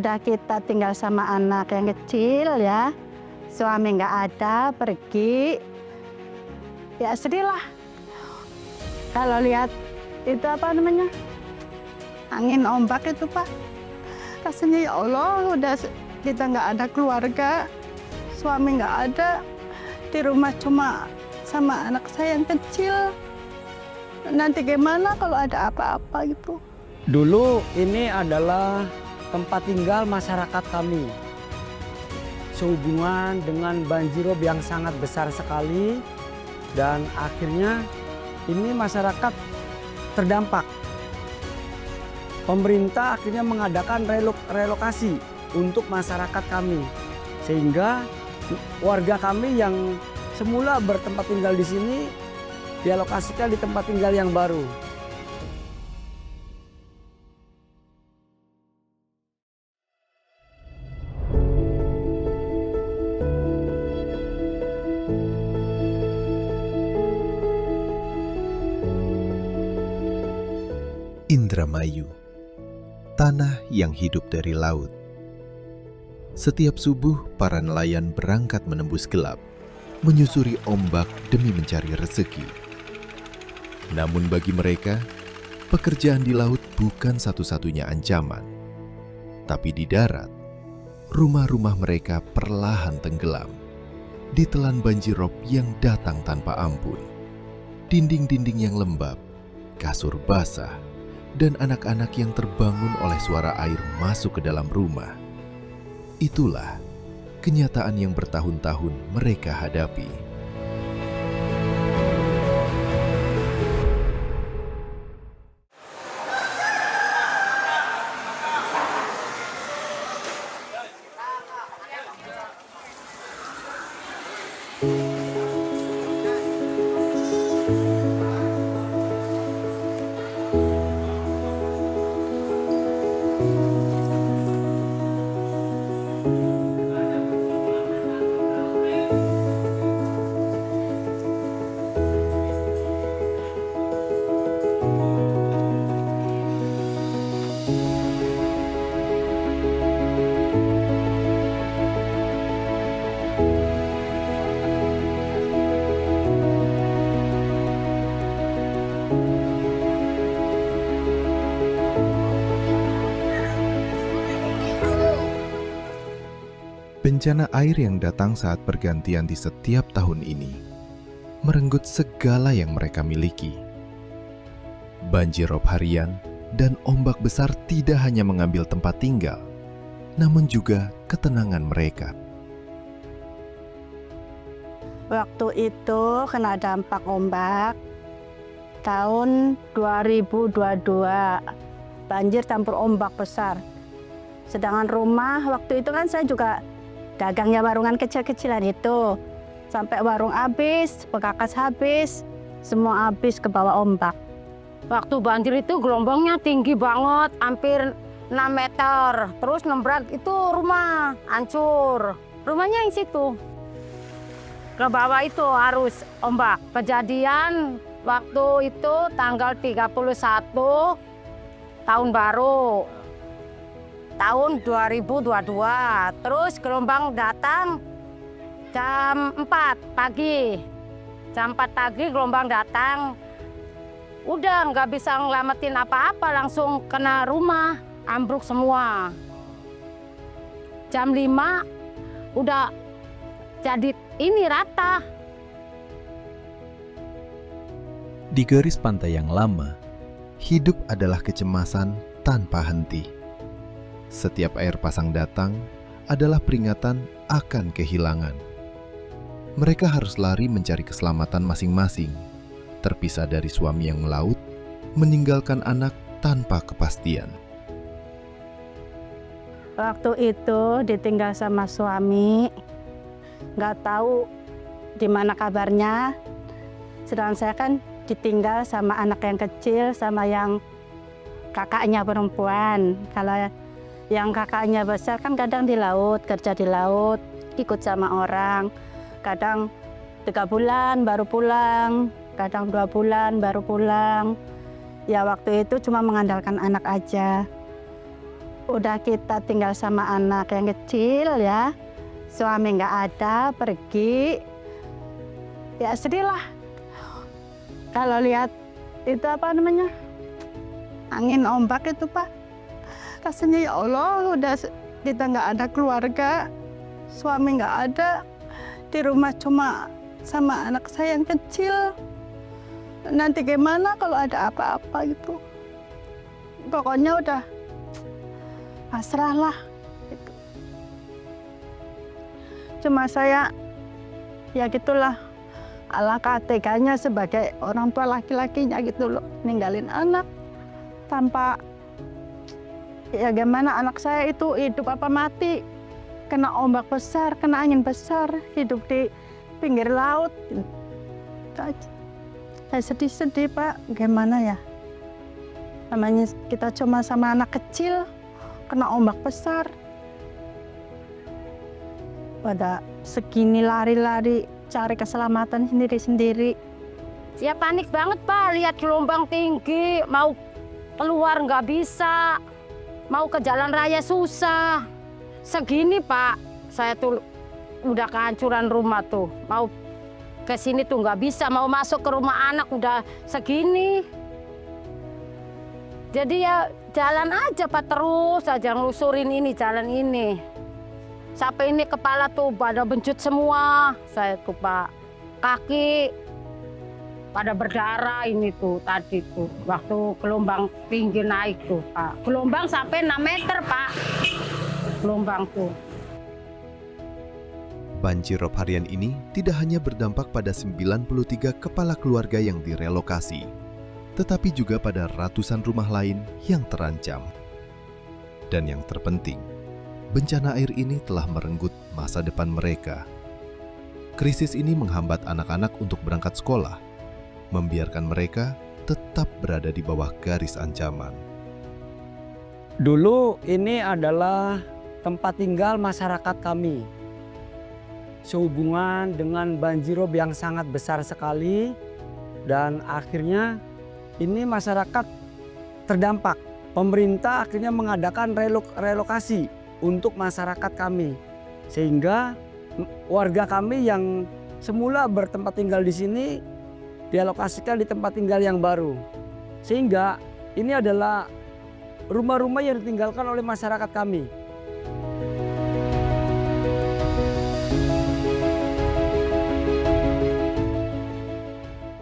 udah kita tinggal sama anak yang kecil ya, suami nggak ada, pergi, ya sedih lah. Kalau lihat itu apa namanya, angin ombak itu Pak, rasanya ya Allah udah kita nggak ada keluarga, suami nggak ada, di rumah cuma sama anak saya yang kecil. Nanti gimana kalau ada apa-apa gitu. Dulu ini adalah tempat tinggal masyarakat kami. Sehubungan dengan banjirop yang sangat besar sekali dan akhirnya ini masyarakat terdampak. Pemerintah akhirnya mengadakan relokasi untuk masyarakat kami. Sehingga warga kami yang semula bertempat tinggal di sini dialokasikan di tempat tinggal yang baru. Indramayu, tanah yang hidup dari laut. Setiap subuh, para nelayan berangkat menembus gelap, menyusuri ombak demi mencari rezeki. Namun bagi mereka, pekerjaan di laut bukan satu-satunya ancaman. Tapi di darat, rumah-rumah mereka perlahan tenggelam, ditelan banjirop yang datang tanpa ampun. Dinding-dinding yang lembab, kasur basah, dan anak-anak yang terbangun oleh suara air masuk ke dalam rumah. Itulah kenyataan yang bertahun-tahun mereka hadapi. Bencana air yang datang saat pergantian di setiap tahun ini merenggut segala yang mereka miliki. Banjirop harian dan ombak besar tidak hanya mengambil tempat tinggal, namun juga ketenangan mereka. Waktu itu kena dampak ombak tahun 2022, banjir campur ombak besar. Sedangkan rumah waktu itu kan saya juga dagangnya warungan kecil-kecilan itu. Sampai warung habis, pekakas habis, semua habis ke bawah ombak. Waktu banjir itu gelombangnya tinggi banget, hampir 6 meter. Terus nembrak itu rumah, hancur. Rumahnya yang situ. Ke bawah itu harus ombak. Kejadian waktu itu tanggal 31 tahun baru. Tahun 2022, terus gelombang datang jam 4 pagi. Jam 4 pagi gelombang datang, udah nggak bisa ngelamatin apa-apa, langsung kena rumah, ambruk semua. Jam 5 udah jadi ini rata. Di garis pantai yang lama, hidup adalah kecemasan tanpa henti. Setiap air pasang datang adalah peringatan akan kehilangan. Mereka harus lari mencari keselamatan masing-masing, terpisah dari suami yang melaut, meninggalkan anak tanpa kepastian. Waktu itu ditinggal sama suami, nggak tahu di mana kabarnya. Sedangkan saya kan ditinggal sama anak yang kecil, sama yang kakaknya perempuan. Kalau yang kakaknya besar kan kadang di laut, kerja di laut, ikut sama orang. Kadang 3 bulan baru pulang, kadang 2 bulan baru pulang. Ya waktu itu cuma mengandalkan anak aja. udah kita tinggal sama anak yang kecil ya, suami nggak ada, pergi, ya sedih lah. Kalau lihat itu apa namanya, angin ombak itu Pak, rasanya ya Allah, udah kita nggak ada keluarga, suami nggak ada, di rumah cuma sama anak saya yang kecil. Nanti gimana kalau ada apa-apa gitu. Pokoknya udah pasrah lah gitu. Cuma saya ya gitulah, alangkah teganya sebagai orang tua laki-lakinya gitu loh, ninggalin anak tanpa ya gimana. Anak saya itu hidup apa mati, kena ombak besar, kena angin besar, hidup di pinggir laut. Saya sedih-sedih Pak, gimana ya, namanya kita cuma sama anak kecil, kena ombak besar. Pada segini lari-lari cari keselamatan sendiri-sendiri. Ya panik banget Pak, lihat gelombang tinggi, mau keluar nggak bisa, mau ke jalan raya susah. Segini Pak, saya tuh udah kehancuran rumah tuh, mau ke sini tuh nggak bisa, mau masuk ke rumah anak udah segini. Jadi ya jalan aja Pak, terus aja ngelusurin ini jalan ini. Sampai ini kepala tuh pada bencut semua, saya tuh Pak, kaki pada berdarah ini tuh tadi tuh waktu gelombang tinggi naik tuh Pak. Gelombang sampai 6 meter Pak, gelombang tuh. Banjir rob harian ini tidak hanya berdampak pada 93 kepala keluarga yang direlokasi, tetapi juga pada ratusan rumah lain yang terancam. Dan yang terpenting, bencana air ini telah merenggut masa depan mereka. Krisis ini menghambat anak-anak untuk berangkat sekolah, membiarkan mereka tetap berada di bawah garis ancaman. Dulu ini adalah tempat tinggal masyarakat kami. Sehubungan dengan banjirop yang sangat besar sekali, dan akhirnya ini masyarakat terdampak. Pemerintah akhirnya mengadakan relokasi untuk masyarakat kami, sehingga warga kami yang semula bertempat tinggal di sini dialokasikan di tempat tinggal yang baru. Sehingga ini adalah rumah-rumah yang ditinggalkan oleh masyarakat kami.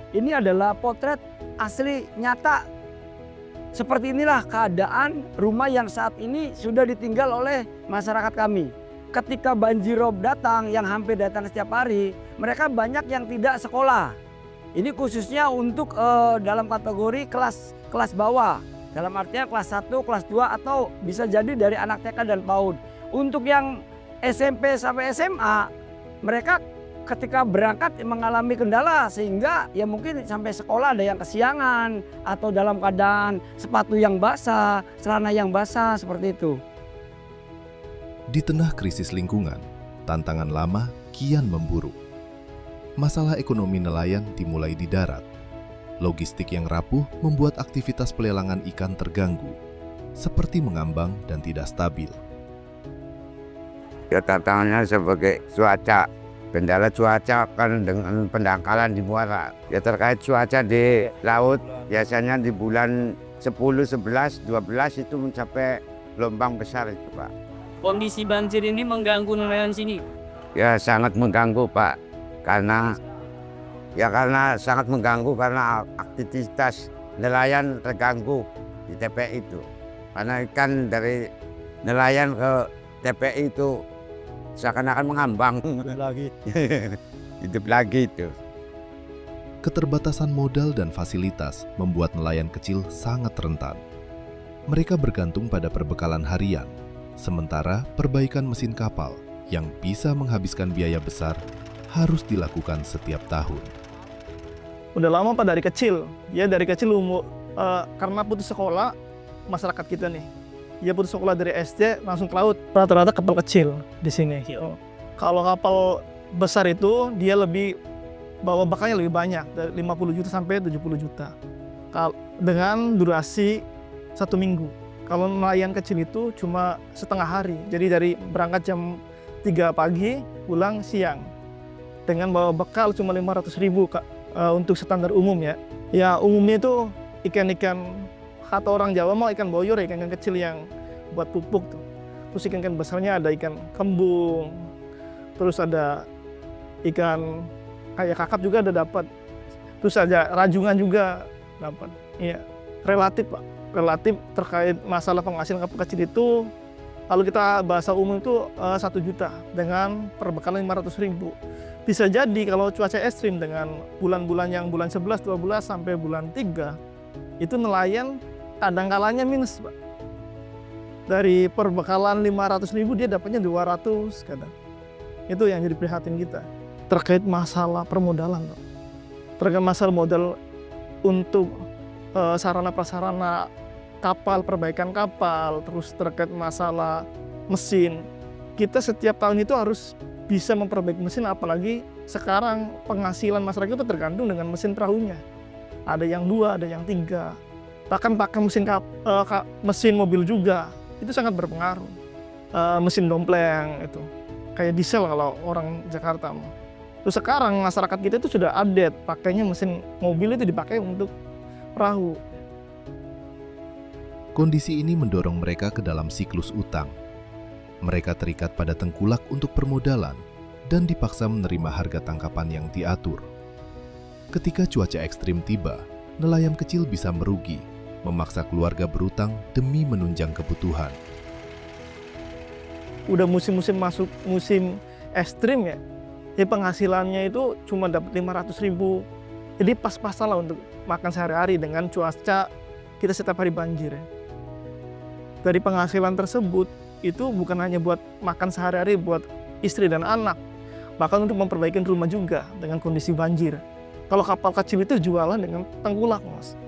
Ini adalah potret asli nyata. Seperti inilah keadaan rumah yang saat ini sudah ditinggal oleh masyarakat kami. Ketika banjirop datang, yang hampir datang setiap hari, mereka banyak yang tidak sekolah. Ini khususnya untuk dalam kategori kelas bawah. Dalam artinya kelas 1, kelas 2, atau bisa jadi dari anak TK dan PAUD. Untuk yang SMP sampai SMA, mereka ketika berangkat mengalami kendala, sehingga ya mungkin sampai sekolah ada yang kesiangan atau dalam keadaan sepatu yang basah, celana yang basah, seperti itu. Di tengah krisis lingkungan, tantangan lama kian memburuk. Masalah ekonomi nelayan dimulai di darat. Logistik yang rapuh membuat aktivitas pelelangan ikan terganggu, seperti mengambang dan tidak stabil. Ya tantangannya sebagai cuaca. Kendala cuaca kan dengan pendangkalan di muara. Ya terkait cuaca di laut, biasanya di bulan 10, 11, 12 itu mencapai gelombang besar itu Pak. Kondisi banjir ini mengganggu nelayan sini? Ya sangat mengganggu Pak, karena sangat mengganggu karena aktivitas nelayan terganggu di TPI itu. Karena ikan dari nelayan ke TPI itu seakan-akan mengambang. Hidup lagi itu. Keterbatasan modal dan fasilitas membuat nelayan kecil sangat rentan. Mereka bergantung pada perbekalan harian, sementara perbaikan mesin kapal yang bisa menghabiskan biaya besar harus dilakukan setiap tahun. Udah lama Pak, dari kecil. Ya dari kecil karena putus sekolah, masyarakat kita nih. Ya putus sekolah dari SD langsung ke laut. Rata-rata kapal kecil di sini. Kalau kapal besar itu dia lebih bawa bakarnya lebih banyak, dari 50 juta sampai 70 juta. Dengan durasi 1 minggu. Kalau nelayan kecil itu cuma setengah hari. Jadi dari berangkat jam 3 pagi, pulang siang. Dengan bawa bekal cuma 500.000 Kak, untuk standar umum ya. Ya umumnya itu ikan-ikan, kata orang Jawa mau ikan boyor, ikan-ikan kecil yang buat pupuk tuh. Terus ikan-ikan besarnya ada ikan kembung, terus ada ikan kayak kakap juga ada dapat. Terus ada rajungan juga dapat. Iya, relatif Pak. Relatif terkait masalah penghasilan kapal kecil itu, kalau kita bahasa umum itu 1 juta dengan perbekalan 500.000. Bisa jadi kalau cuaca ekstrim dengan bulan-bulan yang bulan 11, 12 sampai bulan 3, itu nelayan kadang-kalanya minus Pak. Dari perbekalan 500.000 dia dapatnya 200 kadang. Itu yang jadi prihatin kita. Terkait masalah permodalan Pak. Terkait masalah modal untuk sarana prasarana kapal, perbaikan kapal, terus terkait masalah mesin. Kita setiap tahun itu harus bisa memperbaiki mesin, apalagi sekarang penghasilan masyarakat itu tergantung dengan mesin perahunya. Ada yang 2, ada yang 3. Bahkan pakai mesin mobil juga, itu sangat berpengaruh. Mesin dompleng itu, kayak diesel kalau orang Jakarta. Terus sekarang masyarakat kita itu sudah update, pakainya mesin mobil itu dipakai untuk perahu. Kondisi ini mendorong mereka ke dalam siklus utang. Mereka terikat pada tengkulak untuk permodalan dan dipaksa menerima harga tangkapan yang diatur. Ketika cuaca ekstrim tiba, nelayan kecil bisa merugi, memaksa keluarga berutang demi menunjang kebutuhan. Udah musim-musim masuk musim ekstrim ya, penghasilannya itu cuma dapat 500.000. Jadi pas-pasan lah untuk makan sehari-hari dengan cuaca kita setiap hari banjir ya. Dari penghasilan tersebut itu bukan hanya buat makan sehari-hari buat istri dan anak, bahkan untuk memperbaiki rumah juga dengan kondisi banjir. Kalau kapal kecil itu jualan dengan tengkulak Mas.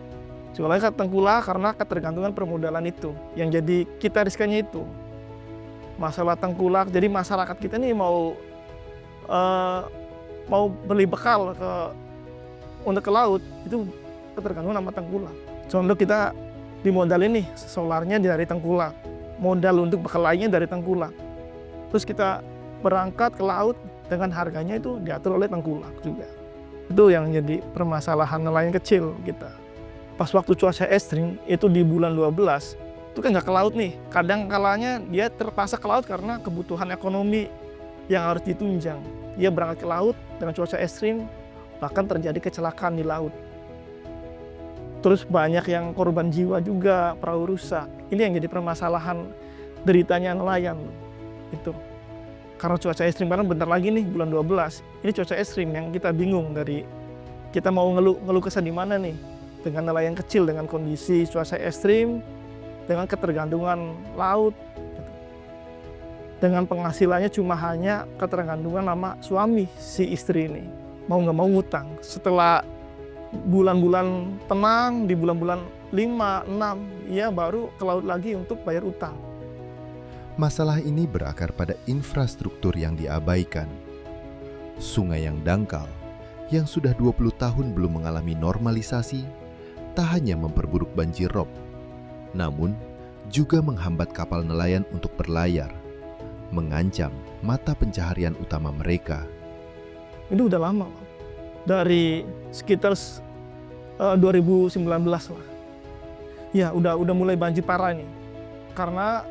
Jualannya ke tengkulak karena ketergantungan permodalan itu. Yang jadi kita riskannya itu masalah tengkulak. Jadi masyarakat kita nih mau beli bekal untuk ke laut itu ketergantungan sama tengkulak. Contoh kita dimodalin nih solarnya dari tengkulak, modal untuk bekal lainnya dari tengkulak. Terus kita berangkat ke laut dengan harganya itu diatur oleh tengkulak juga. Itu yang jadi permasalahan nelayan kecil kita. Pas waktu cuaca ekstrim itu di bulan 12 itu kan nggak ke laut nih. Kadang kalanya dia terpaksa ke laut karena kebutuhan ekonomi yang harus ditunjang. Dia berangkat ke laut dengan cuaca ekstrim, bahkan terjadi kecelakaan di laut. Terus banyak yang korban jiwa juga, perahu rusak. Ini yang jadi permasalahan deritanya nelayan. Itu. Karena cuaca ekstrim, karena bentar lagi nih bulan 12, ini cuaca ekstrim yang kita bingung dari kita mau ngeluh kesah di mana nih dengan nelayan kecil dengan kondisi cuaca ekstrim, dengan ketergantungan laut, dengan penghasilannya cuma hanya ketergantungan sama suami si istri ini. Mau nggak mau ngutang. Setelah bulan-bulan tenang, di bulan-bulan 5, 6, ya baru ke laut lagi untuk bayar utang. Masalah ini berakar pada infrastruktur yang diabaikan. Sungai yang dangkal, yang sudah 20 tahun belum mengalami normalisasi, tak hanya memperburuk banjir rob, namun juga menghambat kapal nelayan untuk berlayar, mengancam mata pencaharian utama mereka. Ini udah lama, dari sekitar 2019 lah. Ya udah mulai banjir parah nih, karena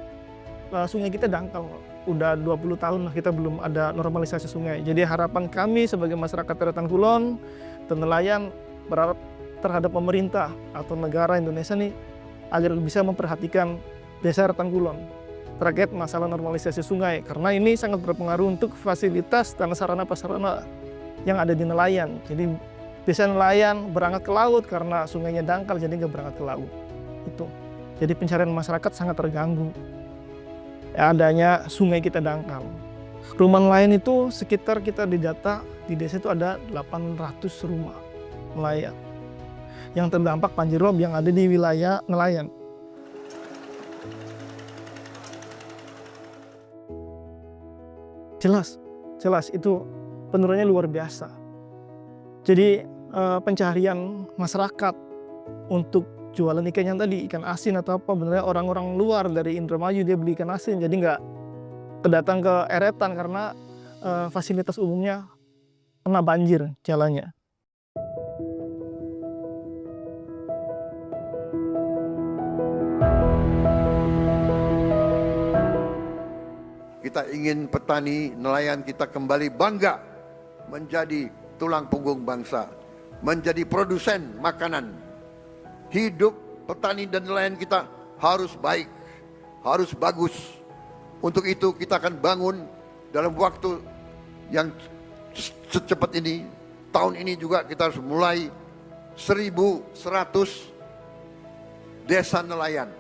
sungai kita dangkal. Udah 20 tahun lah kita belum ada normalisasi sungai. Jadi harapan kami sebagai masyarakat Daratan Kulon dan nelayan berharap terhadap pemerintah atau negara Indonesia nih agar bisa memperhatikan desa Daratan Kulon terkait masalah normalisasi sungai, karena ini sangat berpengaruh untuk fasilitas dan sarana-prasarana yang ada di nelayan. Jadi desa nelayan berangkat ke laut karena sungainya dangkal, jadi nggak berangkat ke laut. Itu. Jadi pencarian masyarakat sangat terganggu. Adanya sungai kita dangkal. Rumah nelayan itu sekitar kita didata di desa itu ada 800 rumah nelayan yang terdampak banjir rob yang ada di wilayah nelayan. Jelas itu penurunannya luar biasa. Jadi pencaharian masyarakat untuk jualan ikannya tadi, ikan asin atau apa, benernya orang-orang luar dari Indramayu dia beli ikan asin, jadi nggak kedatang ke Eretan karena fasilitas umumnya kena banjir jalannya. Kita ingin petani, nelayan kita kembali bangga menjadi tulang punggung bangsa, menjadi produsen makanan. Hidup petani dan nelayan kita harus baik, harus bagus. Untuk itu kita akan bangun dalam waktu yang secepat ini. Tahun ini juga kita harus mulai 1.100 desa nelayan.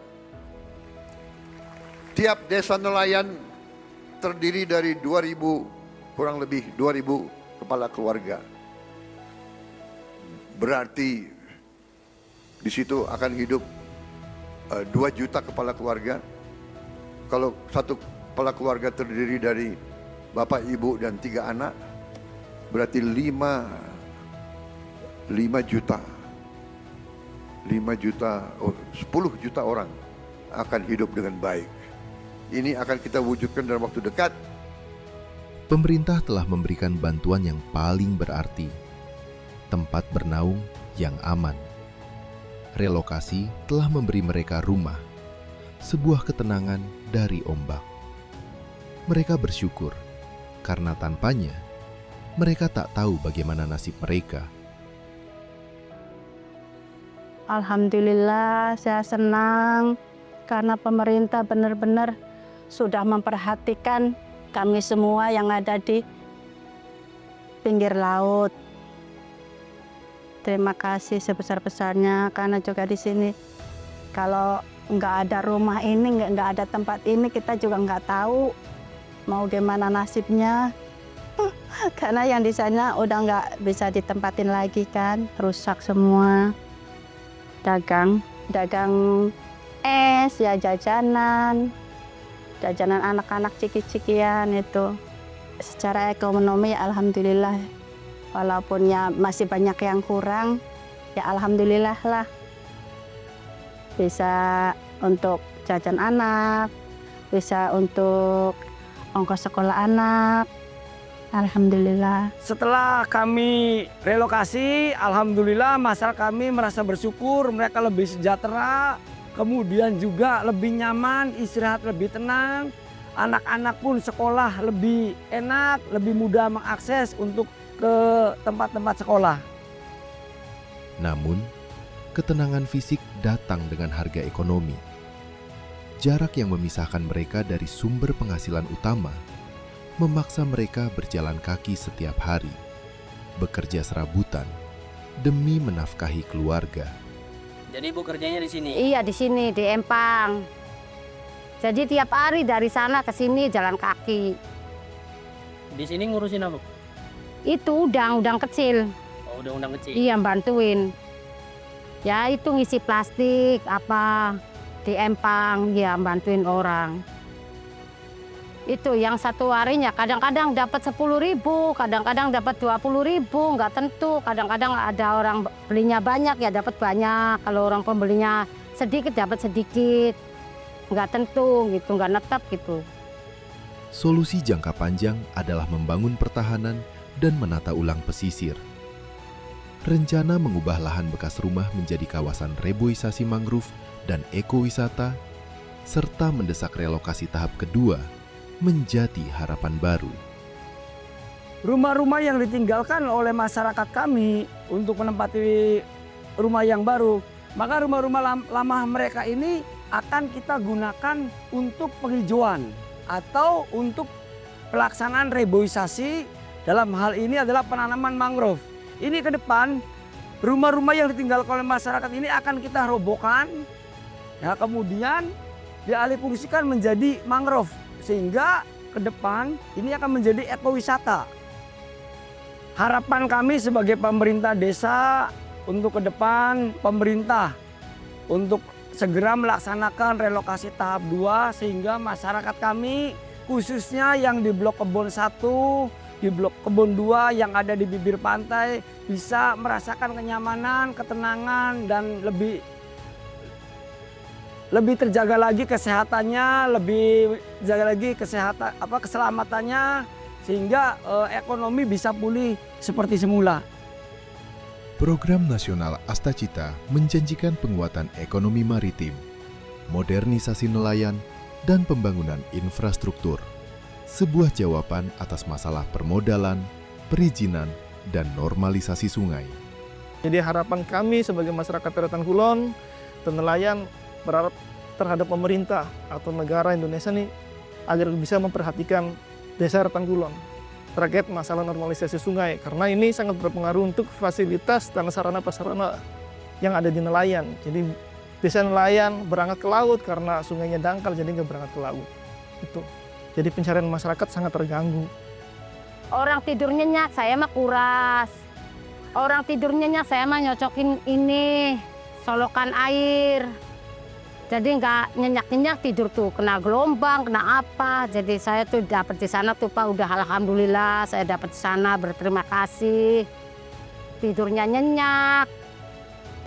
Tiap desa nelayan terdiri dari 2.000, kurang lebih 2.000 kepala keluarga. Berarti di situ akan hidup 2 juta kepala keluarga. Kalau satu kepala keluarga terdiri dari bapak, ibu, dan 3 anak, berarti 5 juta. 10 juta orang akan hidup dengan baik. Ini akan kita wujudkan dalam waktu dekat. Pemerintah telah memberikan bantuan yang paling berarti, tempat bernaung yang aman. Relokasi telah memberi mereka rumah, sebuah ketenangan dari ombak. Mereka bersyukur, karena tanpanya, mereka tak tahu bagaimana nasib mereka. Alhamdulillah, saya senang karena pemerintah benar-benar sudah memperhatikan kami semua yang ada di pinggir laut. Terima kasih sebesar-besarnya, karena juga di sini kalau nggak ada rumah ini, nggak ada tempat ini, kita juga nggak tahu mau gimana nasibnya. Karena yang di sana udah nggak bisa ditempatin lagi kan, rusak semua. Dagang es, ya jajanan anak-anak ciki-cikian itu. Secara ekonomi ya alhamdulillah, walaupun ya masih banyak yang kurang, ya alhamdulillah lah. Bisa untuk jajan anak, bisa untuk ongkos sekolah anak, alhamdulillah. Setelah kami relokasi, alhamdulillah masyarakat kami merasa bersyukur, mereka lebih sejahtera, kemudian juga lebih nyaman, istirahat lebih tenang, anak-anak pun sekolah lebih enak, lebih mudah mengakses untuk ke tempat-tempat sekolah. Namun, ketenangan fisik datang dengan harga ekonomi. Jarak yang memisahkan mereka dari sumber penghasilan utama memaksa mereka berjalan kaki setiap hari, bekerja serabutan demi menafkahi keluarga. Jadi ibu kerjanya di sini? Iya, di sini, di Empang. Jadi tiap hari dari sana ke sini jalan kaki. Di sini ngurusin apa? Itu udang kecil. Oh, udang kecil. Iya, bantuin. Ya itu ngisi plastik apa di Empang, ya bantuin orang. Itu yang satu harinya kadang-kadang dapat 10.000, kadang-kadang dapat 20.000, nggak tentu. Kadang-kadang ada orang belinya banyak ya dapat banyak, kalau orang pembelinya sedikit dapat sedikit. Nggak tentu gitu, nggak netap gitu. Solusi jangka panjang adalah membangun pertahanan dan menata ulang pesisir. Rencana mengubah lahan bekas rumah menjadi kawasan reboisasi mangrove dan ekowisata, serta mendesak relokasi tahap kedua menjadi harapan baru. Rumah-rumah yang ditinggalkan oleh masyarakat kami untuk menempati rumah yang baru, maka rumah-rumah lama mereka ini akan kita gunakan untuk penghijauan atau untuk pelaksanaan reboisasi. Dalam hal ini adalah penanaman mangrove. Ini ke depan rumah-rumah yang ditinggalkan oleh masyarakat ini akan kita robohkan, ya, kemudian dialihfungsikan menjadi mangrove, sehingga ke depan ini akan menjadi ekowisata. Harapan kami sebagai pemerintah desa untuk ke depan, pemerintah untuk segera melaksanakan relokasi tahap 2 sehingga masyarakat kami khususnya yang di Blok Kebon 1, di Blok Kebon 2 yang ada di bibir pantai bisa merasakan kenyamanan, ketenangan, dan lebih lebih terjaga lagi kesehatannya, lebih jaga lagi keselamatannya, sehingga ekonomi bisa pulih seperti semula. Program Nasional Astacita menjanjikan penguatan ekonomi maritim, modernisasi nelayan, dan pembangunan infrastruktur. Sebuah jawaban atas masalah permodalan, perizinan, dan normalisasi sungai. Jadi harapan kami sebagai masyarakat Eretan Kulon dan nelayan berharap terhadap pemerintah atau negara Indonesia nih agar bisa memperhatikan desa Eretan Kulon terkait masalah normalisasi sungai, karena ini sangat berpengaruh untuk fasilitas dan sarana-prasarana yang ada di nelayan. Jadi desa nelayan berangkat ke laut karena sungainya dangkal, jadi nggak berangkat ke laut. Itu. Jadi pencarian masyarakat sangat terganggu. Orang tidur nyenyak, saya mah kuras. Orang tidur nyenyak, saya mah nyocokin ini, solokan air. Jadi nggak nyenyak-nyenyak tidur tuh, kena gelombang, kena apa. Jadi saya tuh dapat di sana tuh Pak, udah alhamdulillah saya dapat di sana, berterima kasih. Tidurnya nyenyak.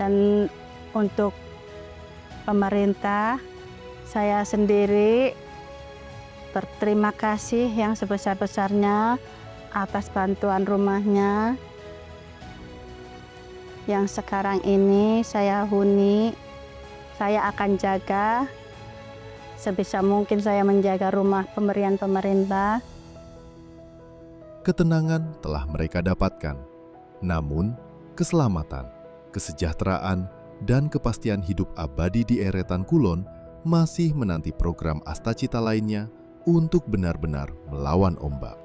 Dan untuk pemerintah, saya sendiri berterima kasih yang sebesar-besarnya atas bantuan rumahnya. Yang sekarang ini saya huni. Saya akan jaga sebisa mungkin, saya menjaga rumah pemberian pemerintah. Ketenangan telah mereka dapatkan, namun keselamatan, kesejahteraan, dan kepastian hidup abadi di Eretan Kulon masih menanti program Astacita lainnya untuk benar-benar melawan ombak.